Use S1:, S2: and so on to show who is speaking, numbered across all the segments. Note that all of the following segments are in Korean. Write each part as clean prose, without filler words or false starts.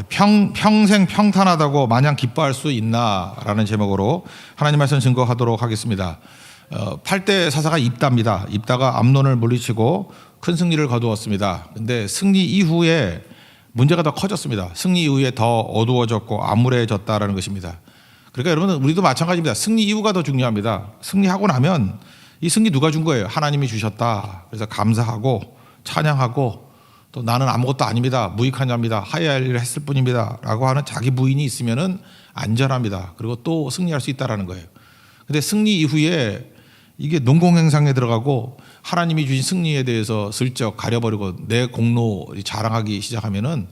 S1: 평생 평탄하다고 마냥 기뻐할 수 있나라는 제목으로 하나님 말씀 증거하도록 하겠습니다. 8대 사사가 입다입니다. 입다가 암논을 물리치고 큰 승리를 거두었습니다. 근데 승리 이후에 문제가 더 커졌습니다. 승리 이후에 더 어두워졌고 암울해졌다라는 것입니다. 그러니까 여러분, 우리도 마찬가지입니다. 승리 이후가 더 중요합니다. 승리하고 나면 이 승리 누가 준 거예요? 하나님이 주셨다. 그래서 감사하고 찬양하고 또 나는 아무것도 아닙니다. 무익한 자입니다. 하야 할 일을 했을 뿐입니다. 라고 하는 자기 부인이 있으면은 안전합니다. 그리고 또 승리할 수 있다라는 거예요. 근데 승리 이후에 이게 농공행상에 들어가고 하나님이 주신 승리에 대해서 슬쩍 가려버리고 내 공로 자랑하기 시작하면은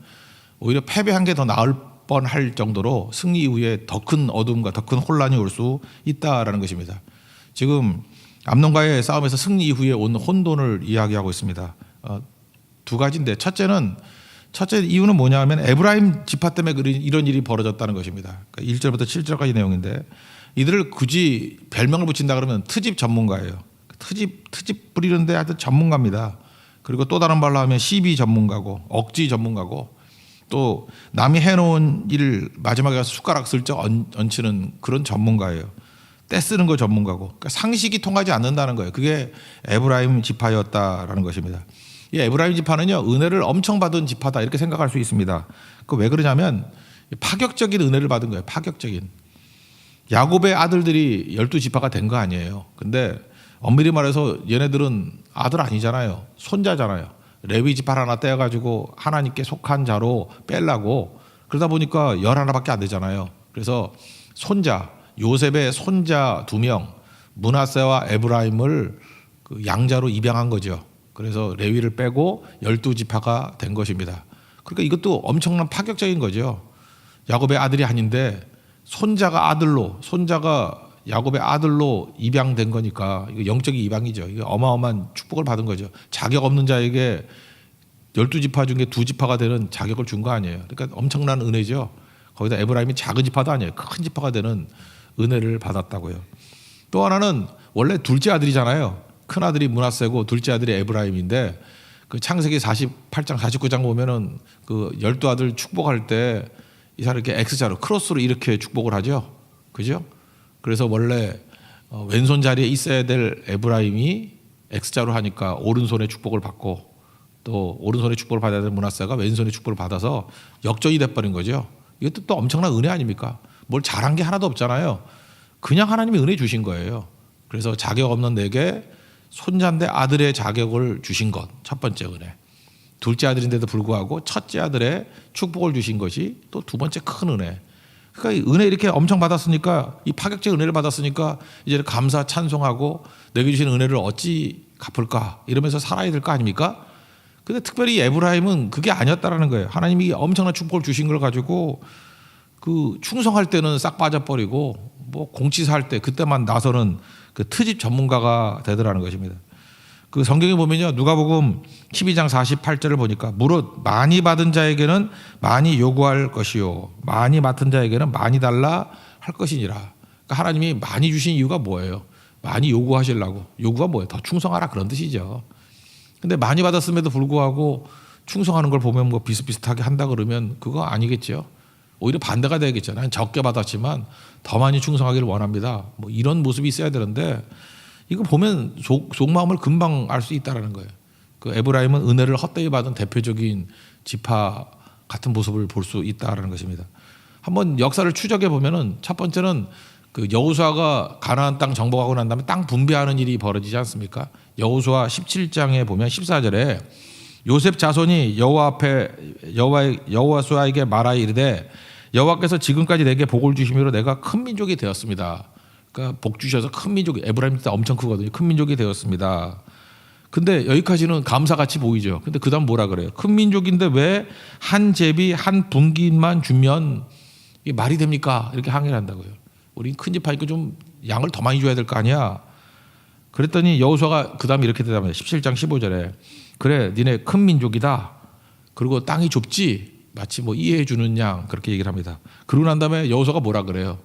S1: 오히려 패배한 게 더 나을 뻔할 정도로 승리 이후에 더 큰 어둠과 더 큰 혼란이 올 수 있다라는 것입니다. 지금 암논과의 싸움에서 승리 이후에 온 혼돈을 이야기하고 있습니다. 두 가지인데 첫째 이유는 뭐냐면 에브라임 지파 때문에 이런 일이 벌어졌다는 것입니다. 그러니까 1절부터 7절까지 내용인데 이들을 굳이 별명을 붙인다 그러면 트집 전문가예요. 트집 부리는데 하여튼 전문가입니다. 그리고 또 다른 말로 하면 시비 전문가고 억지 전문가고 또 남이 해놓은 일을 마지막에 가서 숟가락 슬쩍 얹히는 그런 전문가예요. 떼쓰는 거 전문가고 그러니까 상식이 통하지 않는다는 거예요. 그게 에브라임 지파였다라는 것입니다. 이 에브라임 지파는요, 은혜를 엄청 받은 지파다 이렇게 생각할 수 있습니다. 그 왜 그러냐면 파격적인 은혜를 받은 거예요. 파격적인. 야곱의 아들들이 12지파가 된 거 아니에요. 근데 엄밀히 말해서 얘네들은 아들 아니잖아요. 손자잖아요. 레위 지파 하나 떼어가지고 하나님께 속한 자로 빼려고 그러다 보니까 11밖에 안 되잖아요. 그래서 손자, 요셉의 손자 2명, 므낫세와 에브라임을 그 양자로 입양한 거죠. 그래서 레위를 빼고 12지파가 된 것입니다. 그러니까 이것도 엄청난 파격적인 거죠. 야곱의 아들이 아닌데 손자가 야곱의 아들로 입양된 거니까 이거 영적인 입양이죠. 이거 어마어마한 축복을 받은 거죠. 자격 없는 자에게 12지파 중에 2지파가 되는 자격을 준 거 아니에요. 그러니까 엄청난 은혜죠. 거기다 에브라임이 작은 지파도 아니에요. 큰 지파가 되는 은혜를 받았다고요. 또 하나는 원래 둘째 아들이잖아요. 큰 아들이 므낫세고 둘째 아들이 에브라임인데 그 창세기 48장 49장 보면은 그 12아들 축복할 때 이 사람 이렇게 X자로 크로스로 이렇게 축복을 하죠. 그죠? 그래서 원래 왼손 자리에 있어야 될 에브라임이 X자로 하니까 오른손에 축복을 받고 또 오른손에 축복을 받아야 될 므낫세가 왼손에 축복을 받아서 역전이 돼버린 거죠. 이것도 또 엄청난 은혜 아닙니까? 뭘 잘한 게 하나도 없잖아요. 그냥 하나님이 은혜 주신 거예요. 그래서 자격 없는 내게 손자인데 아들의 자격을 주신 것, 첫 번째 은혜. 둘째 아들인데도 불구하고 첫째 아들의 축복을 주신 것이 또 두 번째 큰 은혜. 그러니까 이 은혜 이렇게 엄청 받았으니까 이 파격적 은혜를 받았으니까 이제 감사 찬송하고 내게 주신 은혜를 어찌 갚을까 이러면서 살아야 될 거 아닙니까? 근데 특별히 에브라임은 그게 아니었다라는 거예요. 하나님이 엄청난 축복을 주신 걸 가지고 그 충성할 때는 싹 빠져버리고 뭐 공치사 할 때 그때만 나서는 그 트집 전문가가 되더라는 것입니다. 그 성경에 보면요, 누가복음 12장 48절을 보니까 무릇 많이 받은 자에게는 많이 요구할 것이요 많이 맡은 자에게는 많이 달라 할 것이니라. 그러니까 하나님이 많이 주신 이유가 뭐예요? 많이 요구하시려고. 요구가 뭐예요? 더 충성하라 그런 뜻이죠. 근데 많이 받았음에도 불구하고 충성하는 걸 보면 뭐 비슷비슷하게 한다 그러면 그거 아니겠죠. 오히려 반대가 되겠죠. 난 적게 받았지만 더 많이 충성하기를 원합니다. 뭐 이런 모습이 있어야 되는데 이거 보면 속마음을 금방 알 수 있다는 거예요. 그 에브라임은 은혜를 헛되이 받은 대표적인 지파 같은 모습을 볼 수 있다는 것입니다. 한번 역사를 추적해 보면은 첫 번째는 그 여호수아가 가나안 땅 정복하고 난 다음에 땅 분배하는 일이 벌어지지 않습니까? 여호수아 17장에 보면 14절에 요셉 자손이 여호수아에게 말하여 이르되 여호와께서 지금까지 내게 복을 주심으로 내가 큰 민족이 되었습니다. 그러니까 복 주셔서 큰 민족이, 에브라임 때 엄청 크거든요. 큰 민족이 되었습니다. 근데 여기까지는 감사같이 보이죠. 근데 그 다음 뭐라 그래요? 큰 민족인데 왜 한 제비 한 분깃만 주면 이게 말이 됩니까? 이렇게 항의를 한다고요. 우린 큰 집 하니까 좀 양을 더 많이 줘야 될 거 아니야. 그랬더니 여호수아가 그 다음에 이렇게 대답합니다. 17장 15절에 그래 니네 큰 민족이다. 그리고 땅이 좁지 마치 뭐 이해해 주는 양 그렇게 얘기를 합니다. 그러고 난 다음에 여호수아가 뭐라 그래요?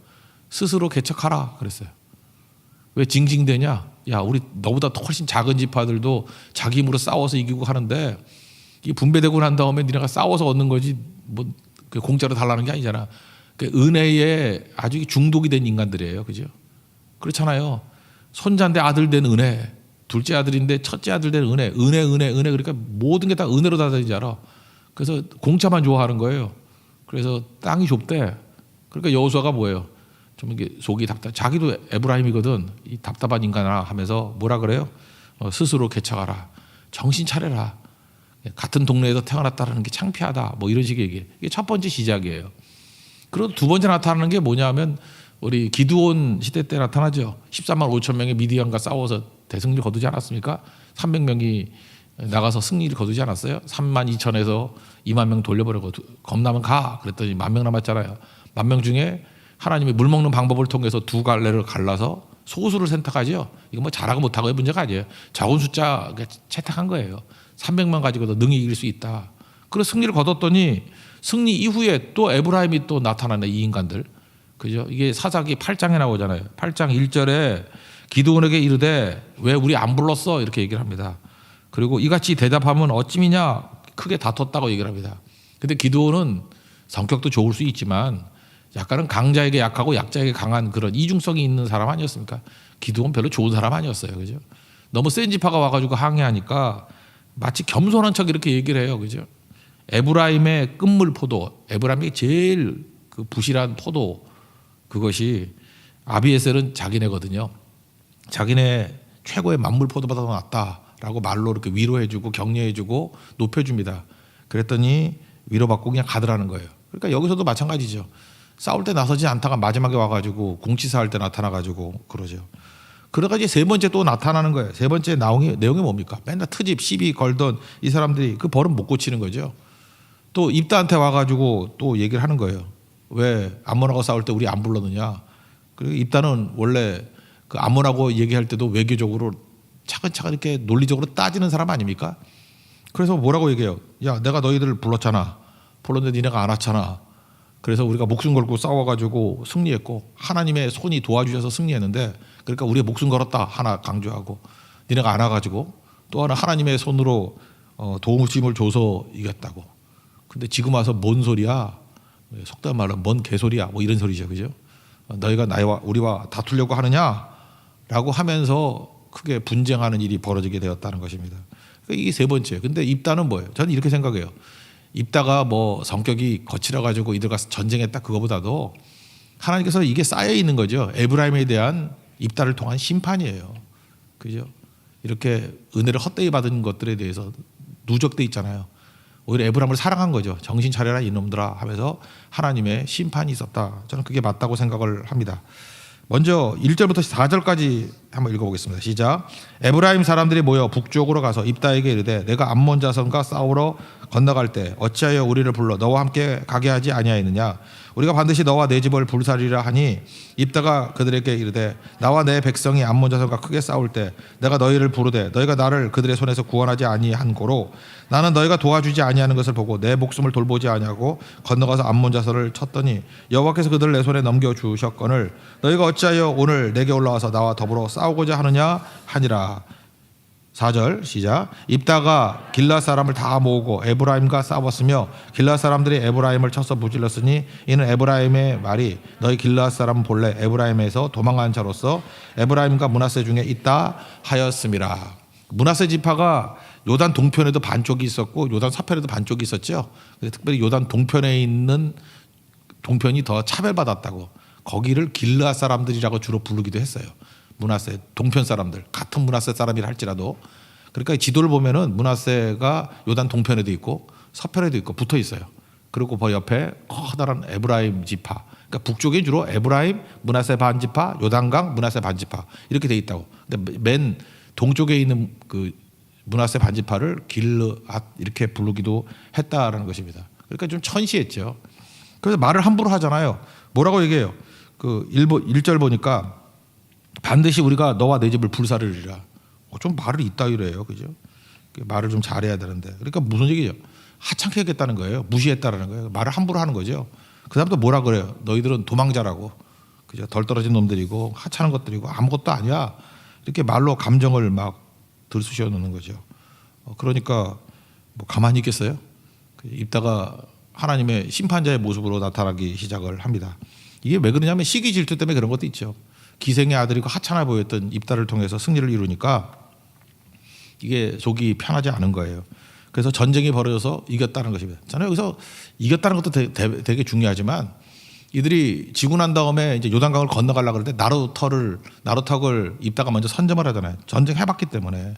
S1: 스스로 개척하라 그랬어요. 왜 징징대냐? 야 우리 너보다 훨씬 작은 지파들도 자기 힘으로 싸워서 이기고 하는데 이 분배되고 난 다음에 니네가 싸워서 얻는 거지 뭐 그 공짜로 달라는 게 아니잖아. 그 은혜에 아주 중독이 된 인간들이에요. 그죠? 그렇잖아요. 손자인데 아들 된 은혜, 둘째 아들인데 첫째 아들 된 은혜, 은혜. 그러니까 모든 게 다 은혜로 다 되는지 알아. 그래서 공짜만 좋아하는 거예요. 그래서 땅이 좁대. 그러니까 여호수아가 뭐예요? 좀 이게 속이 답답. 자기도 에브라임이거든. 이 답답한 인간아 하면서 뭐라 그래요? 스스로 개척하라. 정신 차려라. 같은 동네에서 태어났다라는 게 창피하다. 뭐 이런 식의 얘기. 이게 첫 번째 시작이에요. 그리고 두 번째 나타나는 게 뭐냐면 우리 기드온 시대 때 나타나죠. 13만 5천 명의 미디안과 싸워서 대승리를 거두지 않았습니까? 300명이 나가서 승리를 거두지 않았어요? 3만 2천에서 2만 명 돌려버리고 겁나면 가. 그랬더니 1만 명 남았잖아요. 1만 명 중에 하나님이 물 먹는 방법을 통해서 두 갈래를 갈라서 소수를 선택하죠. 이거 뭐 잘하고 못하고의 문제가 아니에요. 적은 숫자 채택한 거예요. 300만 가지고도 능히 이길 수 있다. 그래서 승리를 거뒀더니 승리 이후에 또 에브라임이 또 나타나네. 이 인간들. 그죠? 이게 사사기 8장에 나오잖아요. 8장 1절에 기드온에게 이르되 왜 우리 안 불렀어? 이렇게 얘기를 합니다. 그리고 이같이 대답하면 어찌미냐? 크게 다퉜다고 얘기를 합니다. 근데 기드온은 성격도 좋을 수 있지만 약간은 강자에게 약하고 약자에게 강한 그런 이중성이 있는 사람 아니었습니까? 기드온 별로 좋은 사람 아니었어요. 그죠? 너무 센 지파가 와가지고 항해하니까 마치 겸손한 척 이렇게 얘기를 해요. 그죠? 에브라임의 끝물 포도, 에브라임이 제일 그 부실한 포도, 그것이 아비에셀은 자기네거든요. 자기네 최고의 만물 포도보다 더 낫다라고 말로 이렇게 위로해주고 격려해주고 높여줍니다. 그랬더니 위로받고 그냥 가더라는 거예요. 그러니까 여기서도 마찬가지죠. 싸울 때 나서지 않다가 마지막에 와가지고 공치사할 때 나타나가지고 그러죠. 그러다가 이제 세 번째 또 나타나는 거예요. 세 번째 내용이 뭡니까? 맨날 트집, 시비 걸던 이 사람들이 그 버릇 못 고치는 거죠. 또 입다한테 와가지고 또 얘기를 하는 거예요. 왜 암몬하고 싸울 때 우리 안 불렀느냐? 그리고 입다는 원래 그 암몬하고 얘기할 때도 외교적으로 차근차근 이렇게 논리적으로 따지는 사람 아닙니까? 그래서 뭐라고 얘기해요? 야, 내가 너희들을 불렀잖아. 불렀는데 니네가 안 왔잖아. 그래서 우리가 목숨 걸고 싸워가지고 승리했고 하나님의 손이 도와주셔서 승리했는데 그러니까 우리가 목숨 걸었다 하나 강조하고 니네가 안 와가지고 또 하나 하나님의 손으로 도움을 줘서 이겼다고. 근데 지금 와서 뭔 소리야? 속된 말로 뭔 개소리야? 뭐 이런 소리죠, 그죠? 너희가 우리와 다투려고 하느냐라고 하면서 크게 분쟁하는 일이 벌어지게 되었다는 것입니다. 그러니까 이게 세 번째. 근데 입다는 뭐예요? 저는 이렇게 생각해요. 입다가 뭐 성격이 거칠어 가지고 이들과 전쟁했다 그거보다도 하나님께서 이게 쌓여 있는 거죠. 에브라임에 대한 입다를 통한 심판이에요. 그죠? 이렇게 은혜를 헛되이 받은 것들에 대해서 누적돼 있잖아요. 오히려 에브라임을 사랑한 거죠. 정신 차려라 이놈들아 하면서 하나님의 심판이 있었다. 저는 그게 맞다고 생각을 합니다. 먼저 1절부터 4절까지 한번 읽어보겠습니다. 시작. 에브라임 사람들이 모여 북쪽으로 가서 입다에게 이르되 내가 암몬 자손과 싸우러 건너갈 때 어찌하여 우리를 불러 너와 함께 가게 하지 아니하였느냐? 우리가 반드시 너와 내 집을 불사리라 하니 입다가 그들에게 이르되 나와 내 백성이 암몬 자손과 크게 싸울 때 내가 너희를 부르되 너희가 나를 그들의 손에서 구원하지 아니한 고로 나는 너희가 도와주지 아니하는 것을 보고 내 목숨을 돌보지 아니하고 건너가서 암몬 자손을 쳤더니 여호와께서 그들을 내 손에 넘겨 주셨거늘 너희가 어찌하여 오늘 내게 올라와서 나와 더불어 싸우고자 하느냐 하니라. 4절 시작. 입다가 길앗 사람을 다 모으고 에브라임과 싸웠으며 길앗 사람들이 에브라임을 쳐서 무찔렀으니 이는 에브라임의 말이 너희 길앗 사람 본래 에브라임에서 도망한 자로서 에브라임과 므낫세 중에 있다 하였음이라. 므낫세 지파가 요단 동편에도 반쪽이 있었고 요단 서편에도 반쪽이 있었죠. 특별히 요단 동편에 있는 동편이 더 차별받았다고 거기를 길앗 사람들이라고 주로 부르기도 했어요. 므낫세 동편 사람들 같은 므낫세 사람이라 할지라도 그러니까 지도를 보면은 므낫세가 요단 동편에도 있고 서편에도 있고 붙어 있어요. 그리고 그 옆에 커다란 에브라임 지파 그러니까 북쪽에 주로 에브라임 므낫세 반 지파 요단강 므낫세 반 지파 이렇게 돼 있다고. 근데 맨 동쪽에 있는 그 므낫세 반 지파를 길앗 이렇게 부르기도 했다라는 것입니다. 그러니까 좀 천시했죠. 그래서 말을 함부로 하잖아요. 뭐라고 얘기해요? 그 1절 보니까 반드시 우리가 너와 내 집을 불사르리라. 좀 말을 이따위로해요, 그죠? 말을 좀 잘해야 되는데. 그러니까 무슨 얘기죠? 하찮게 하겠다는 거예요. 무시했다라는 거예요. 말을 함부로 하는 거죠. 그 다음부터 뭐라 그래요? 너희들은 도망자라고, 그죠? 덜 떨어진 놈들이고 하찮은 것들이고 아무것도 아니야. 이렇게 말로 감정을 막 들쑤셔 놓는 거죠. 그러니까 뭐 가만히 있겠어요? 입다가 하나님의 심판자의 모습으로 나타나기 시작을 합니다. 이게 왜 그러냐면 시기 질투 때문에 그런 것도 있죠. 기생의 아들이고 하찮아 보였던 입다를 통해서 승리를 이루니까 이게 속이 편하지 않은 거예요. 그래서 전쟁이 벌어져서 이겼다는 것입니다. 저는 여기서 이겼다는 것도 되게 중요하지만 이들이 지고 난 다음에 이제 요단강을 건너가려고 그럴 때 나루턱을 입다가 먼저 선점을 하잖아요. 전쟁해봤기 때문에.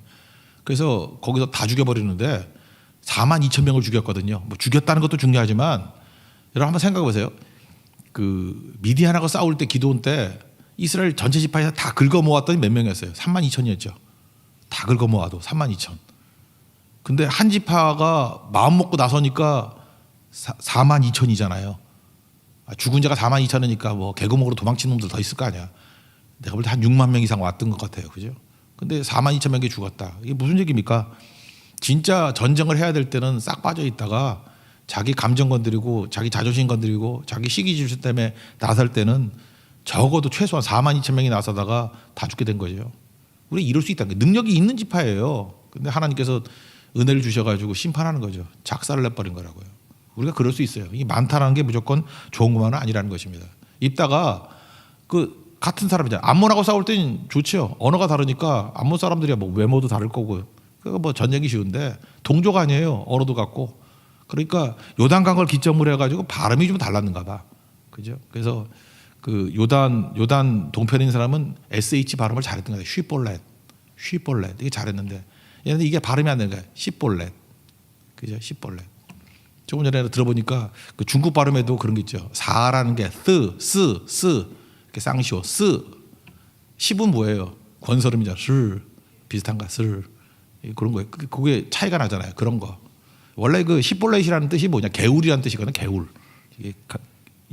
S1: 그래서 거기서 다 죽여버리는데 4만 2천 명을 죽였거든요. 뭐 죽였다는 것도 중요하지만 여러분 한번 생각해 보세요. 그 미디안하고 싸울 때 기드온 때 이스라엘 전체 지파에서 다 긁어 모았더니 몇 명이었어요? 3만 2천이었죠. 다 긁어 모아도 3만 2천. 근데 한 지파가 마음 먹고 나서니까 4만 2천이잖아요. 죽은 자가 4만 2천이니까 뭐 개구멍으로 도망친 놈들 더 있을 거 아니야. 내가 볼 때 한 6만 명 이상 왔던 것 같아요. 그죠? 근데 4만 2천 명이 죽었다. 이게 무슨 얘기입니까? 진짜 전쟁을 해야 될 때는 싹 빠져 있다가 자기 감정 건드리고 자기 자존심 건드리고 자기 시기 질투 때문에 나설 때는 적어도 최소한 4만 2천 명이 나서다가 다 죽게 된 거죠. 우리 이럴 수 있다는 게 능력이 있는 지파예요. 근데 하나님께서 은혜를 주셔가지고 심판하는 거죠. 작사를 내버린 거라고요. 우리가 그럴 수 있어요. 이 많다는 게 무조건 좋은 것만은 아니라는 것입니다. 입다가 그 같은 사람이잖아요. 암몬하고 싸울 때는 좋죠. 언어가 다르니까 암몬 사람들이야 뭐 외모도 다를 거고 그거 뭐 전쟁이 쉬운데 동조가 아니에요. 언어도 같고. 그러니까 요단강을 기점으로 해가지고 발음이 좀 달랐는가 봐. 그죠? 그래서 그 요단 동편에 있는 사람은 SH 발음을 잘했던 거예요. 쉬볼렛 이게 잘했는데 얘는 이게 발음이 안 되는 거야. 시볼렛. 그죠? 시볼렛. 조금 전에 들어보니까 그 중국 발음에도 그런 게 있죠. 사라는 게 스 이렇게 쌍시오 십은 뭐예요? 권설음이죠. 슬 비슷한가 슬 그런 거예요. 그게 차이가 나잖아요. 그런 거. 원래 그 시볼렛이라는 뜻이 뭐냐? 개울이라는 뜻이거든. 개울. 이게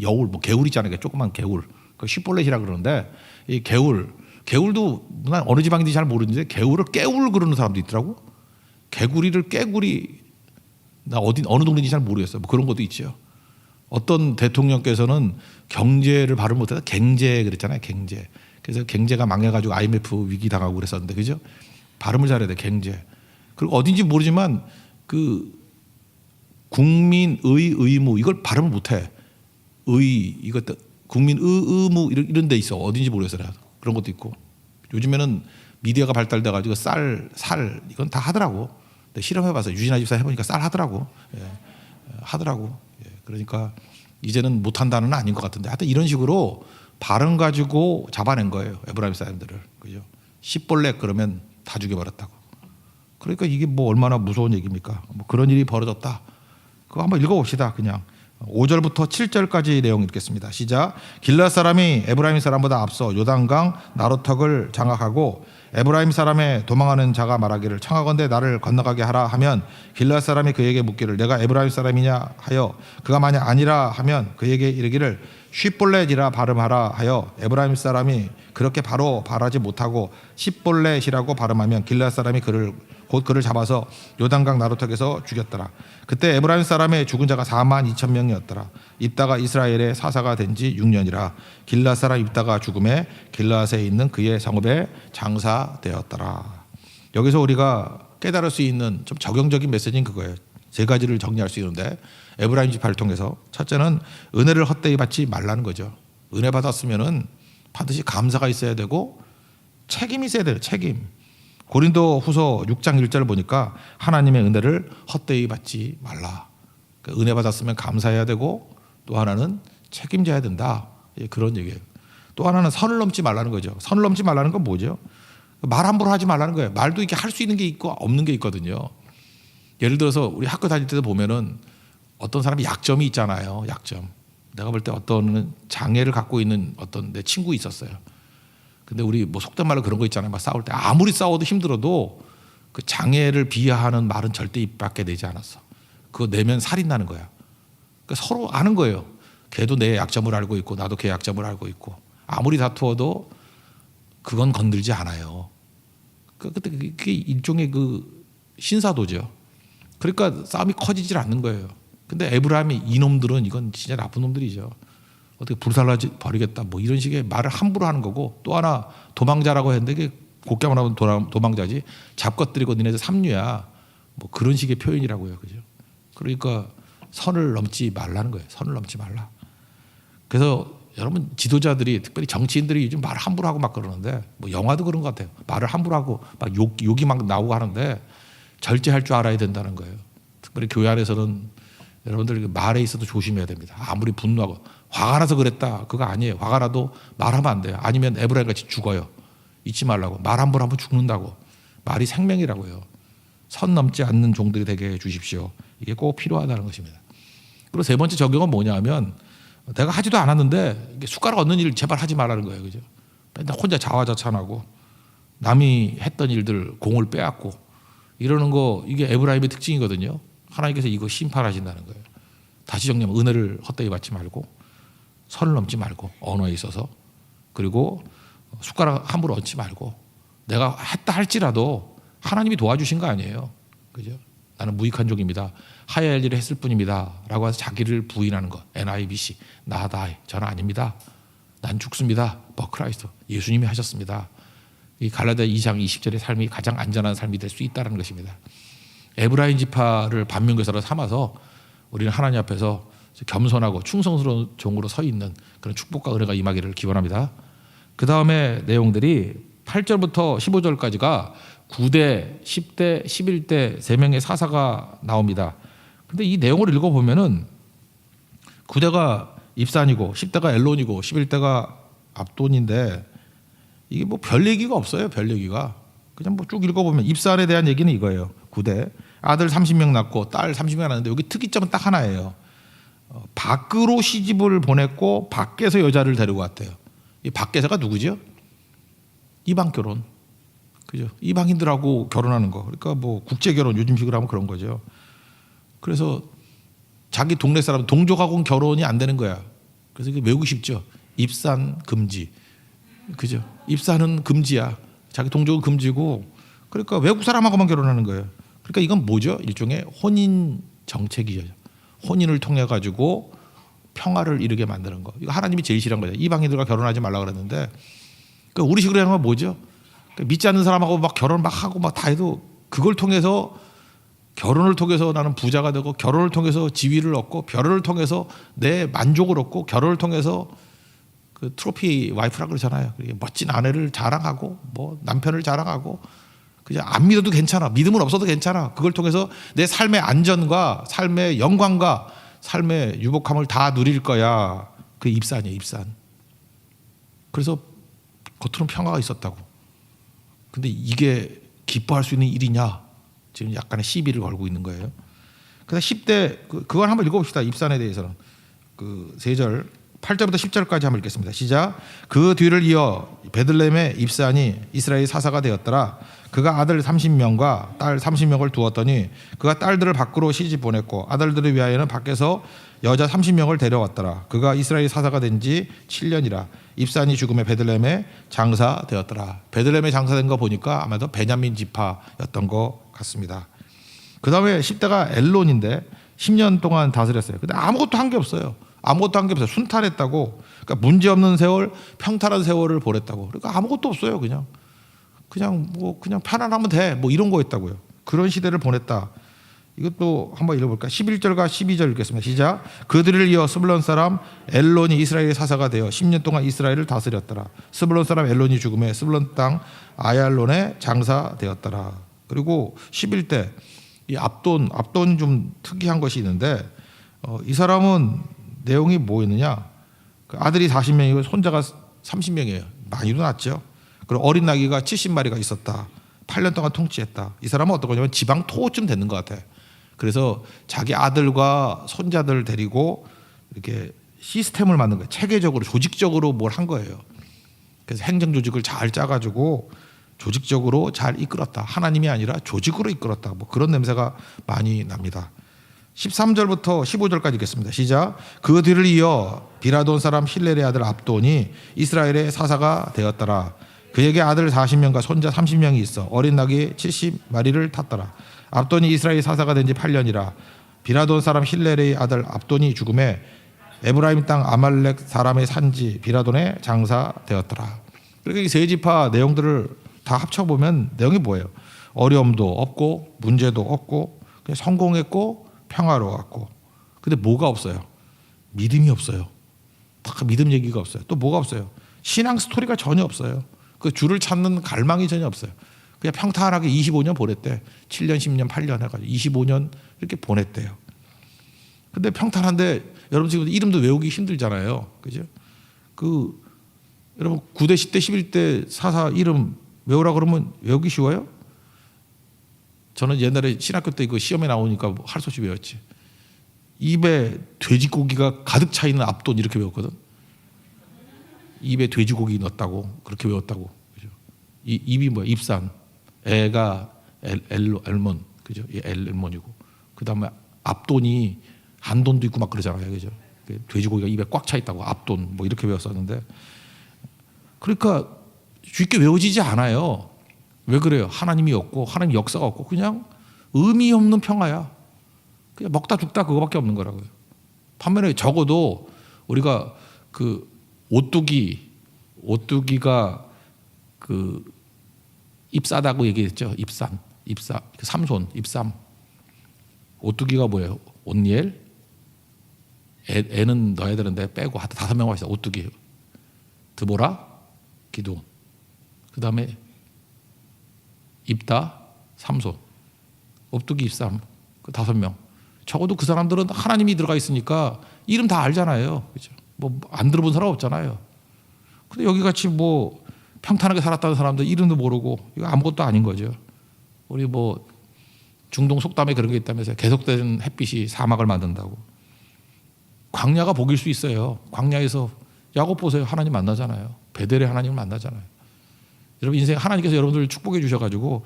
S1: 여울 뭐 개울 있잖아요. 조그만 개울. 그 시볼렛이라 그러는데 이 개울도 난 어느 지방인지 잘 모르는데 개울을 깨울 그러는 사람도 있더라고. 개구리를 깨구리 나 어느 동네인지 잘 모르겠어요. 뭐 그런 것도 있죠. 어떤 대통령께서는 경제를 발음 못해서 갱제 그랬잖아요. 갱제. 그래서 갱제가 망해가지고 IMF 위기 당하고 그랬었는데 그죠? 발음을 잘해야 돼. 갱제. 그리고 어딘지 모르지만 그 국민의 의무 이걸 발음을 못해. 이것도 국민 의무 이런 데 있어. 어딘지 모르겠어요. 그런 것도 있고. 요즘에는 미디어가 발달돼 가지고 살 이건 다 하더라고. 실험해봐서 유진아 집사 해보니까 쌀 하더라고. 예, 하더라고. 예, 그러니까 이제는 못한다는 아닌 것 같은데 하여튼 이런 식으로 발음 가지고 잡아낸 거예요. 에브라임 사람들을. 그죠? 십볼렉 그러면 다 죽여버렸다고. 그러니까 이게 뭐 얼마나 무서운 얘기입니까? 뭐 그런 일이 벌어졌다. 그거 한번 읽어봅시다. 그냥 5절부터 7절까지 내용 읽겠습니다. 시작. 길앗 사람이 에브라임 사람보다 앞서 요단강 나루턱을 장악하고 에브라임 사람의 도망하는 자가 말하기를 청하건대 나를 건너가게 하라 하면 길앗 사람이 그에게 묻기를 내가 에브라임 사람이냐 하여 그가 만약 아니라 하면 그에게 이르기를 쉽볼렛이라 발음하라 하여 에브라임 사람이 그렇게 바로 발하지 못하고 십볼렛이라고 발음하면 길앗 사람이 곧 그를 잡아서 요단강 나루턱에서 죽였더라. 그때 에브라임 사람의 죽은 자가 4만 2천 명이었더라. 입다가 이스라엘의 사사가 된 지 6년이라. 길앗 사람 입다가 죽음에 길앗에 있는 그의 성읍에 장사되었더라. 여기서 우리가 깨달을 수 있는 좀 적용적인 메시지는 그거예요. 세 가지를 정리할 수 있는데 에브라임 지파를 통해서 첫째는 은혜를 헛되이 받지 말라는 거죠. 은혜 받았으면은 반드시 감사가 있어야 되고 책임이 있어야 돼요. 책임. 고린도 후서 6장 1절을 보니까 하나님의 은혜를 헛되이 받지 말라. 그러니까 은혜 받았으면 감사해야 되고 또 하나는 책임져야 된다. 그런 얘기예요. 또 하나는 선을 넘지 말라는 거죠. 선을 넘지 말라는 건 뭐죠? 말 함부로 하지 말라는 거예요. 말도 이렇게 할 수 있는 게 있고 없는 게 있거든요. 예를 들어서 우리 학교 다닐 때도 보면은 어떤 사람이 약점이 있잖아요. 약점. 내가 볼 때 어떤 장애를 갖고 있는 어떤 내 친구 있었어요. 근데 우리 뭐 속된 말로 그런 거 있잖아요. 막 싸울 때 아무리 싸워도 힘들어도 그 장애를 비하하는 말은 절대 입 밖에 내지 않았어. 그거 내면 살인 나는 거야. 그러니까 서로 아는 거예요. 걔도 내 약점을 알고 있고 나도 걔 약점을 알고 있고 아무리 다투어도 그건 건들지 않아요. 그때 그게 일종의 그 신사도죠. 그러니까 싸움이 커지질 않는 거예요. 근데 에브라임이 이놈들은 이건 진짜 나쁜 놈들이죠. 어떻게 불살라지 버리겠다 뭐 이런 식의 말을 함부로 하는 거고 또 하나 도망자라고 했는데 이게 곱게 말하면 도망자지 잡것들이고 니네들 삼류야 뭐 그런 식의 표현이라고요. 그죠? 그러니까 선을 넘지 말라는 거예요. 선을 넘지 말라. 그래서 여러분 지도자들이 특별히 정치인들이 요즘 말 함부로 하고 막 그러는데 뭐 영화도 그런 것 같아요. 말을 함부로 하고 막 욕이 막 나오고 하는데 절제할 줄 알아야 된다는 거예요. 특별히 교회 안에서는 여러분들 말에 있어도 조심해야 됩니다. 아무리 분노하고 화가 나서 그랬다 그거 아니에요. 화가 나도 말하면 안 돼요. 아니면 에브라임 같이 죽어요. 잊지 말라고. 말 함부로 하면 죽는다고. 말이 생명이라고요. 선 넘지 않는 종들이 되게 해 주십시오. 이게 꼭 필요하다는 것입니다. 그리고 세 번째 적용은 뭐냐면 내가 하지도 않았는데 숟가락 얻는 일 제발 하지 말라는 거예요. 그죠? 맨날 혼자 자화자찬하고 남이 했던 일들 공을 빼앗고 이러는 거 이게 에브라임의 특징이거든요. 하나님께서 이거 심판하신다는 거예요. 다시 정리하면 은혜를 헛되이 받지 말고 선을 넘지 말고 언어에 있어서 그리고 숟가락 함부로 얹지 말고 내가 했다 할지라도 하나님이 도와주신 거 아니에요. 그죠? 나는 무익한 종입니다. 하야 할 일을 했을 뿐입니다. 라고 해서 자기를 부인하는 것. NIBC. 나다이. 저는 아닙니다. 난 죽습니다. 크라이스트. 예수님이 하셨습니다. 이 갈라디아 2장 20절의 삶이 가장 안전한 삶이 될 수 있다는 것입니다. 에브라임 지파를 반면교사로 삼아서 우리는 하나님 앞에서 겸손하고 충성스러운 종으로 서 있는 그런 축복과 은혜가 임하기를 기원합니다. 그 다음에 내용들이 8절부터 15절까지가 9대, 10대, 11대 3명의 사사가 나옵니다. 근데 이 내용을 읽어보면은 9대가 입산이고 10대가 엘론이고 11대가 압돈인데 이게 뭐 별 얘기가 없어요. 별 얘기가. 그냥 뭐 쭉 읽어보면 입산에 대한 얘기는 이거예요. 9대. 아들 30명 낳고 딸 30명 낳았는데 여기 특이점은 딱 하나예요. 밖으로 시집을 보냈고 밖에서 여자를 데리고 왔대요. 이 밖에서가 누구죠? 이방 결혼. 그죠? 이방인들하고 결혼하는 거. 그러니까 뭐 국제 결혼 요즘식으로 하면 그런 거죠. 그래서 자기 동네 사람 동족하고는 결혼이 안 되는 거야. 그래서 이게 외우기 쉽죠. 입산 금지. 그죠? 입산은 금지야. 자기 동족은 금지고. 그러니까 외국 사람하고만 결혼하는 거예요. 그러니까 이건 뭐죠? 일종의 혼인 정책이죠. 혼인을 통해 가지고 평화를 이루게 만드는 거. 이거 하나님이 제일 싫어한 거죠. 이방인들과 결혼하지 말라 그랬는데 그러니까 우리식으로 하는 건 뭐죠? 그러니까 믿지 않는 사람하고 막 결혼 막 하고 막 다 해도 그걸 통해서 결혼을 통해서 나는 부자가 되고 결혼을 통해서 지위를 얻고 결혼을 통해서 내 만족을 얻고 결혼을 통해서 그 트로피 와이프라 그러잖아요. 멋진 아내를 자랑하고 뭐 남편을 자랑하고 그냥 안 믿어도 괜찮아. 믿음은 없어도 괜찮아. 그걸 통해서 내 삶의 안전과 삶의 영광과 삶의 유복함을 다 누릴 거야. 그게 입산이에요. 입산. 그래서 겉으로는 평화가 있었다고. 근데 이게 기뻐할 수 있는 일이냐? 지금 약간의 시비를 걸고 있는 거예요. 그래서 10대 그걸 한번 읽어봅시다. 입산에 대해서는 그 3절 8절부터 10절까지 한번 읽겠습니다. 시작. 그 뒤를 이어 베들레헴의 입산이 이스라엘 사사가 되었더라. 그가 아들 30명과 딸 30명을 두었더니 그가 딸들을 밖으로 시집 보냈고 아들들을 위하여는 밖에서 여자 30명을 데려왔더라. 그가 이스라엘 사사가 된 지 7년이라. 입산이 죽음에 베들레헴에 장사되었더라. 베들레헴에 장사된 거 보니까 아마도 베냐민 지파였던 것 같습니다. 그 다음에 10대가 엘론인데 10년 동안 다스렸어요. 근데 아무것도 한 게 없어요. 아무것도 한 게 없어요. 순탄했다고. 그러니까 문제없는 세월, 평탄한 세월을 보냈다고. 그러니까 아무것도 없어요. 그냥 편안하면 돼. 뭐 이런 거였다고요. 그런 시대를 보냈다. 이것도 한번 읽어볼까? 11절과 12절 읽겠습니다. 시작. 그들을 이어 스불론 사람 엘론이 이스라엘의 사사가 되어 10년 동안 이스라엘을 다스렸더라. 스불론 사람 엘론이 죽음에 스불론 땅 아얄론에 장사되었더라. 그리고 11대 이 압돈 좀 특이한 것이 있는데 이 사람은 내용이 뭐였느냐? 그 아들이 40명이고 손자가 30명이에요. 많이도 낳았죠. 그리고 어린 나귀가 70마리가 있었다. 8년 동안 통치했다. 이 사람은 어떤 거냐면 지방 토호쯤 되는 것 같아. 그래서 자기 아들과 손자들 데리고 이렇게 시스템을 만든 거예요. 체계적으로 조직적으로 뭘 한 거예요. 그래서 행정 조직을 잘 짜가지고 조직적으로 잘 이끌었다. 하나님이 아니라 조직으로 이끌었다. 뭐 그런 냄새가 많이 납니다. 13절부터 15절까지 읽겠습니다. 시작. 그 뒤를 이어 비라돈 사람 hil렐의 아들 압돈이 이스라엘의 사사가 되었더라. 그에게 아들 40명과 손자 30명이 있어 어린 나귀 70마리를 탔더라. 압돈이 이스라엘 사사가 된 지 8년이라. 비라돈 사람 hil렐의 아들 압돈이 죽음에 에브라임 땅 아말렉 사람의 산지 비라돈에 장사되었더라. 그러니까 이 세 지파 내용들을 다 합쳐보면 내용이 뭐예요? 어려움도 없고 문제도 없고 그냥 성공했고 평화로웠고 근데 뭐가 없어요? 믿음이 없어요. 다 믿음 얘기가 없어요. 또 뭐가 없어요? 신앙 스토리가 전혀 없어요. 그 주를 찾는 갈망이 전혀 없어요. 그냥 평탄하게 25년 보냈대. 7년, 10년, 8년 해가지고 25년 이렇게 보냈대요. 근데 평탄한데 여러분 지금 이름도 외우기 힘들잖아요. 그죠? 여러분 9대, 10대, 11대 사사 이름 외우라 그러면 외우기 쉬워요? 저는 옛날에 신학교 때 그 시험에 나오니까 할 수 없이 외웠지. 입에 돼지고기가 가득 차 있는 앞돈 이렇게 외웠거든. 입에 돼지고기 넣었다고 그렇게 외웠다고. 그죠? 입이 뭐야? 입산. 애가 엘몬. 그죠? 엘몬이고. 그다음에 앞돈이 한돈도 있고 막 그러잖아요. 그죠? 돼지고기가 입에 꽉 차 있다고 앞돈 뭐 이렇게 외웠었는데 그러니까 쉽게 외워지지 않아요. 왜 그래요? 하나님이 없고 하나님 역사가 없고 그냥 의미 없는 평화야. 그냥 먹다 죽다 그거밖에 없는 거라고요. 반면에 적어도 우리가 그 오뚜기가 그 입사다고 얘기했죠. 삼손, 입삼. 오뚜기가 뭐예요? 온니엘. 애는 넣어야 되는데 빼고 5명만 있어. 오뚜기, 드보라, 기드온. 그 다음에 입다, 삼손, 오뚜기, 입삼. 그 5명. 적어도 그 사람들은 하나님이 들어가 있으니까 이름 다 알잖아요. 그죠? 뭐 안 들어본 사람 없잖아요. 근데 여기 같이 뭐 평탄하게 살았다는 사람들 이름도 모르고 이거 아무것도 아닌 거죠. 우리 뭐 중동 속담에 그런 게 있다면서요. 계속되는 햇빛이 사막을 만든다고. 광야가 복일 수 있어요. 광야에서 야곱 보세요. 하나님 만나잖아요. 베델의 하나님을 만나잖아요. 여러분 인생 하나님께서 여러분들을 축복해 주셔가지고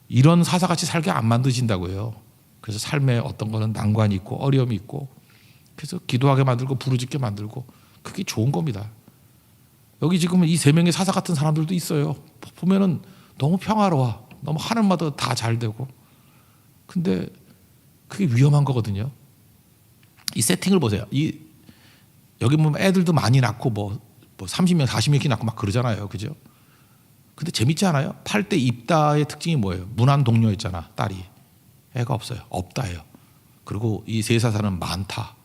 S1: 이런 사사같이 살게 안 만드신다고요. 그래서 삶에 어떤 거는 난관이 있고 어려움이 있고 그래서 기도하게 만들고 부르짖게 만들고 그게 좋은 겁니다. 여기 지금 이 3명의 사사 같은 사람들도 있어요. 보면은 너무 평화로워. 너무 하늘마다 다 잘 되고. 근데 그게 위험한 거거든요. 이 세팅을 보세요. 여기 보면 애들도 많이 낳고 뭐 30명, 40명씩 낳고 막 그러잖아요. 그죠? 근데 재밌지 않아요? 8대 입다의 특징이 뭐예요? 문안 동료였잖아, 딸이. 애가 없어요. 없다예요. 그리고 이 세 사사는 많다.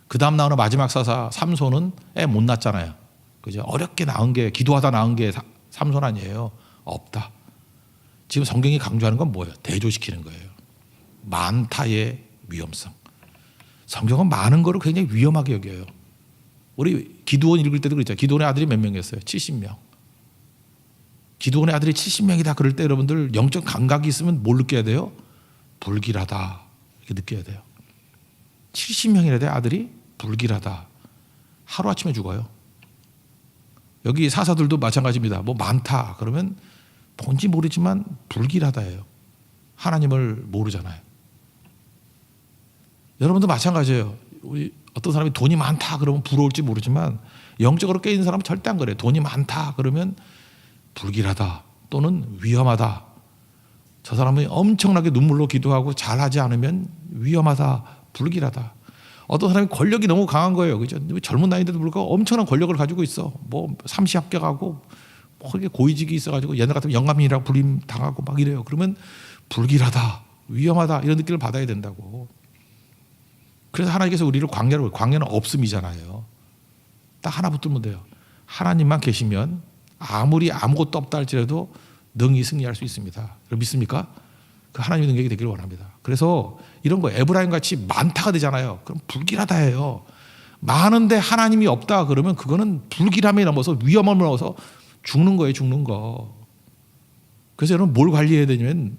S1: 그 다음 나오는 마지막 사사 삼손은 애 못 낳았잖아요. 그죠? 어렵게 낳은 게, 기도하다 낳은 게 삼손 아니에요. 없다. 지금 성경이 강조하는 건 뭐예요? 대조시키는 거예요. 많다의 위험성. 성경은 많은 거를 굉장히 위험하게 여겨요. 우리 기드온 읽을 때도 그랬죠. 기드온의 아들이 몇 명이었어요? 70명. 기드온의 아들이 70명이다 그럴 때 여러분들 영적 감각이 있으면 뭘 느껴야 돼요? 불길하다 이렇게 느껴야 돼요. 70명이나 돼 아들이 불길하다. 하루아침에 죽어요. 여기 사사들도 마찬가지입니다. 뭐 많다 그러면 뭔지 모르지만 불길하다예요. 하나님을 모르잖아요. 여러분도 마찬가지예요. 우리 어떤 사람이 돈이 많다 그러면 부러울지 모르지만 영적으로 깨진 사람은 절대 안 그래요. 돈이 많다 그러면 불길하다 또는 위험하다. 저 사람이 엄청나게 눈물로 기도하고 잘하지 않으면 위험하다, 불길하다. 어떤 사람이 권력이 너무 강한 거예요. 그죠? 젊은 나이인데도 불구하고 엄청난 권력을 가지고 있어. 뭐 삼시 합격하고 뭐 고위직이 있어가지고 옛날 같으면 영감인이라고 불림 당하고 막 이래요. 그러면 불길하다, 위험하다 이런 느낌을 받아야 된다고. 그래서 하나님께서 우리를 광야는 없음이잖아요. 딱 하나 붙들면 돼요. 하나님만 계시면 아무리 아무것도 없다 할지라도 능히 승리할 수 있습니다. 여러분 믿습니까? 그 하나님의 능력이 되기를 원합니다. 그래서 이런 거 에브라임 같이 많다가 되잖아요. 그럼 불길하다예요. 많은데 하나님이 없다 그러면 그거는 불길함에 넘어서 위험함을 넘어서 죽는 거예요. 죽는 거. 그래서 여러분 뭘 관리해야 되냐면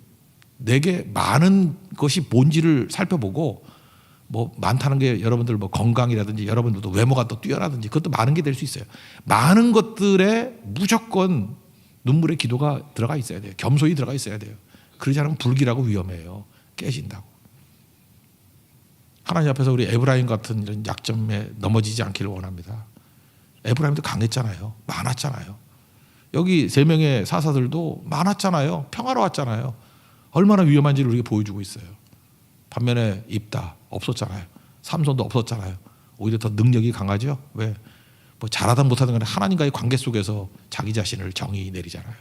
S1: 내게 많은 것이 뭔지를 살펴보고 뭐 많다는 게 여러분들 뭐 건강이라든지 여러분들도 외모가 또 뛰어나든지 그것도 많은 게 될 수 있어요. 많은 것들에 무조건 눈물의 기도가 들어가 있어야 돼요. 겸손히 들어가 있어야 돼요. 그러지 않으면 불길하고 위험해요. 깨진다고. 하나님 앞에서 우리 에브라임 같은 이런 약점에 넘어지지 않기를 원합니다. 에브라임도 강했잖아요. 많았잖아요. 여기 3명의 사사들도 많았잖아요. 평화로웠잖아요. 얼마나 위험한지를 우리에게 보여주고 있어요. 반면에 입다 없었잖아요. 삼손도 없었잖아요. 오히려 더 능력이 강하죠. 왜? 뭐 잘하든 못하든 간에 하나님과의 관계 속에서 자기 자신을 정의 내리잖아요.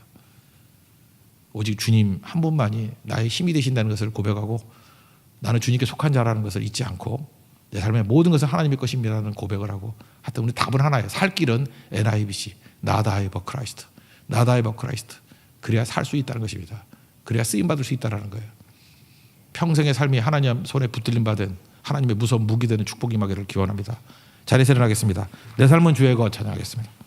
S1: 오직 주님 한 분만이 나의 힘이 되신다는 것을 고백하고 나는 주님께 속한 자라는 것을 잊지 않고 내 삶의 모든 것은 하나님의 것입니다라는 고백을 하고 하여튼 우리 답은 하나예요. 살 길은 NIBC, Not I but Christ, Not I but Christ. 그래야 살 수 있다는 것입니다. 그래야 쓰임받을 수 있다는 거예요. 평생의 삶이 하나님 손에 붙들림 받은 하나님의 무서운 무기 되는 축복이 임하기를 기원합니다. 자리에서 일어나겠습니다. 내 삶은 주의 것 찬양하겠습니다.